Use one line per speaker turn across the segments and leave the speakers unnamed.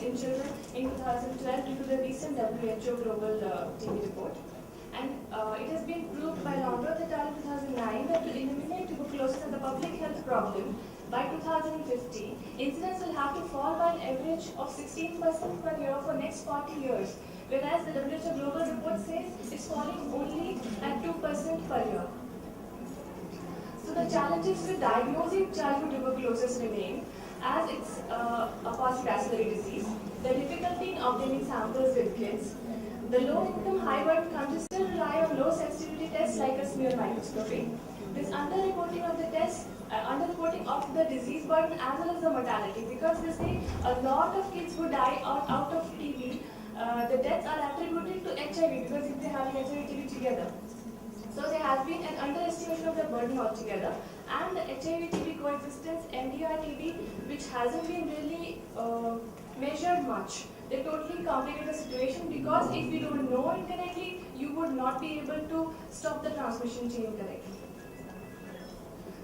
in children in 2012 due to the recent WHO Global TB report. And it has been proved by London et al. In 2009 that to eliminate tuberculosis as a public health problem by 2050, incidence will have to fall by an average of 16% per year for next 40 years, whereas the WHO Global report says it's falling only at 2% per year. So the challenges with diagnosing childhood tuberculosis remain, as it's a postbacillary disease, the difficulty in obtaining samples with kids, the low-income, high-burden countries still rely on low-sensitivity tests like a smear microscopy. This underreporting of the test, underreporting of the disease burden as well as the mortality, because they say a lot of kids who die out of TB, the deaths are attributed to HIV because if they have HIV TB together. So there has been an underestimation of the burden altogether, and the HIV TB coexistence, MDR TB, which hasn't been really measured much. They totally complicate the situation, because if you don't know it correctly, you would not be able to stop the transmission chain correctly.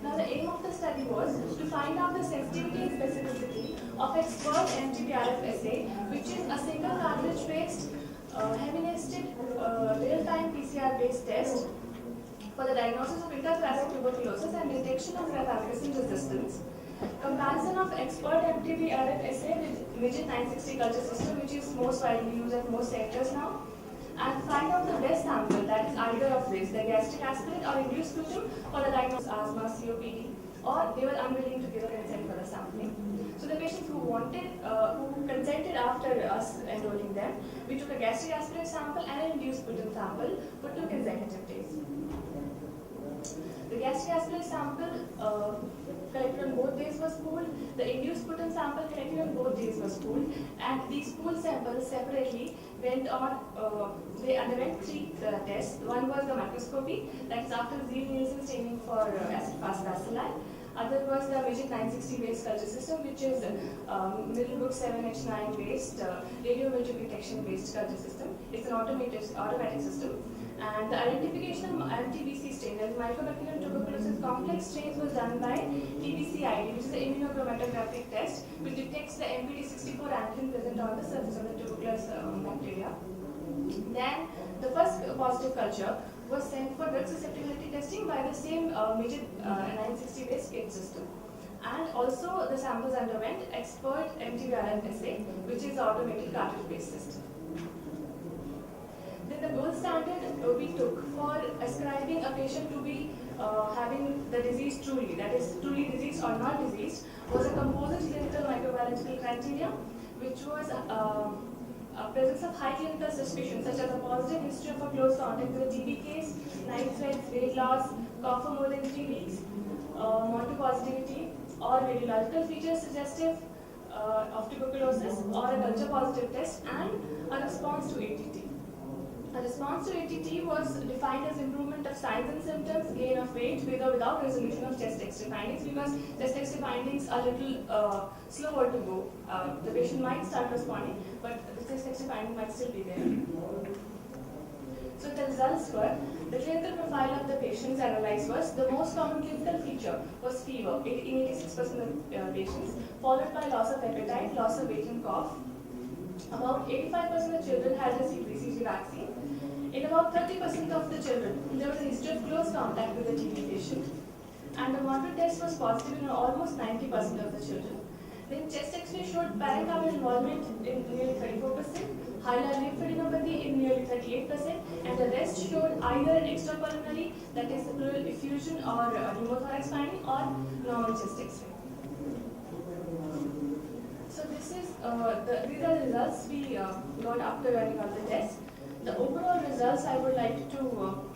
Now the aim of the study was to find out the sensitivity and specificity of expert MTBRF assay, which is a single cartridge-based, heavy-nested, real-time PCR-based test for the diagnosis of interthoracic tuberculosis and detection of rifampicin resistance. Comparison of expert MTBRF assay with MIGIT 960 culture system, which is most widely used at most centers now, and find out the best sample, that is either of this, the gastric aspirate or induced sputum for the diagnosis of asthma, COPD, or they were unwilling to give a consent for the sampling. So the patients who who consented after us enrolling them, we took a gastric aspirate sample and an induced sputum sample for 2 consecutive days. The gastric aspirate sample collected on both days was pooled. The induced sputum sample collected on both days was pooled, and these pooled samples separately went on. They underwent 3 tests. One was the microscopy, that is after Zeal-Nielsen staining for acid-fast bacilli. Other was the MIGIT 960 based culture system, which is Middlebrook 7H9 based radio-mildew detection based culture system. It's an automatic system. And the identification of MTBC strain, that is Mycobacterium tuberculosis complex strains, was done by TBCID, which is the immunochromatographic test, which detects the MPD64 antigen present on the surface of the tuberculous bacteria. Then the first positive culture was sent for drug susceptibility testing by the same MIGIT 960 based kit system. And also the samples underwent expert MTBRF assay, which is the automated cartridge based system. Then the gold standard we took for ascribing a patient to be having the disease truly, that is truly diseased or not diseased, was a composite clinical microbiological criteria, which was a presence of high clinical suspicion, such as a positive history of a close contact with a TB case, night sweats, weight loss, cough for more than 3 weeks, MONTU positivity, or radiological features suggestive of tuberculosis, or a culture positive test, and a response to ATT. A response to ATT was defined as improvement of signs and symptoms, gain of weight, with or without resolution of chest X-ray findings, because chest X-ray findings are a little slower to go. The patient might start responding, but the chest X-ray finding might still be there. So the results were, the clinical profile of the patients analyzed was, the most common clinical feature was fever in 86% of patients, followed by loss of appetite, loss of weight and cough. About 85% of children had received BCG vaccine. In about 30% of the children, there was a history of close contact with the TB patient. And the MONTU test was positive in almost 90% of the children. Then chest X-ray showed parenchymal involvement in nearly 34%, hilar lymphadenopathy in nearly 38%, and the rest showed either extrapulmonary, that is the pleural effusion or pneumothorax finding, or normal chest X-ray. So this is these are the results we got after running out the test. The overall results I would like to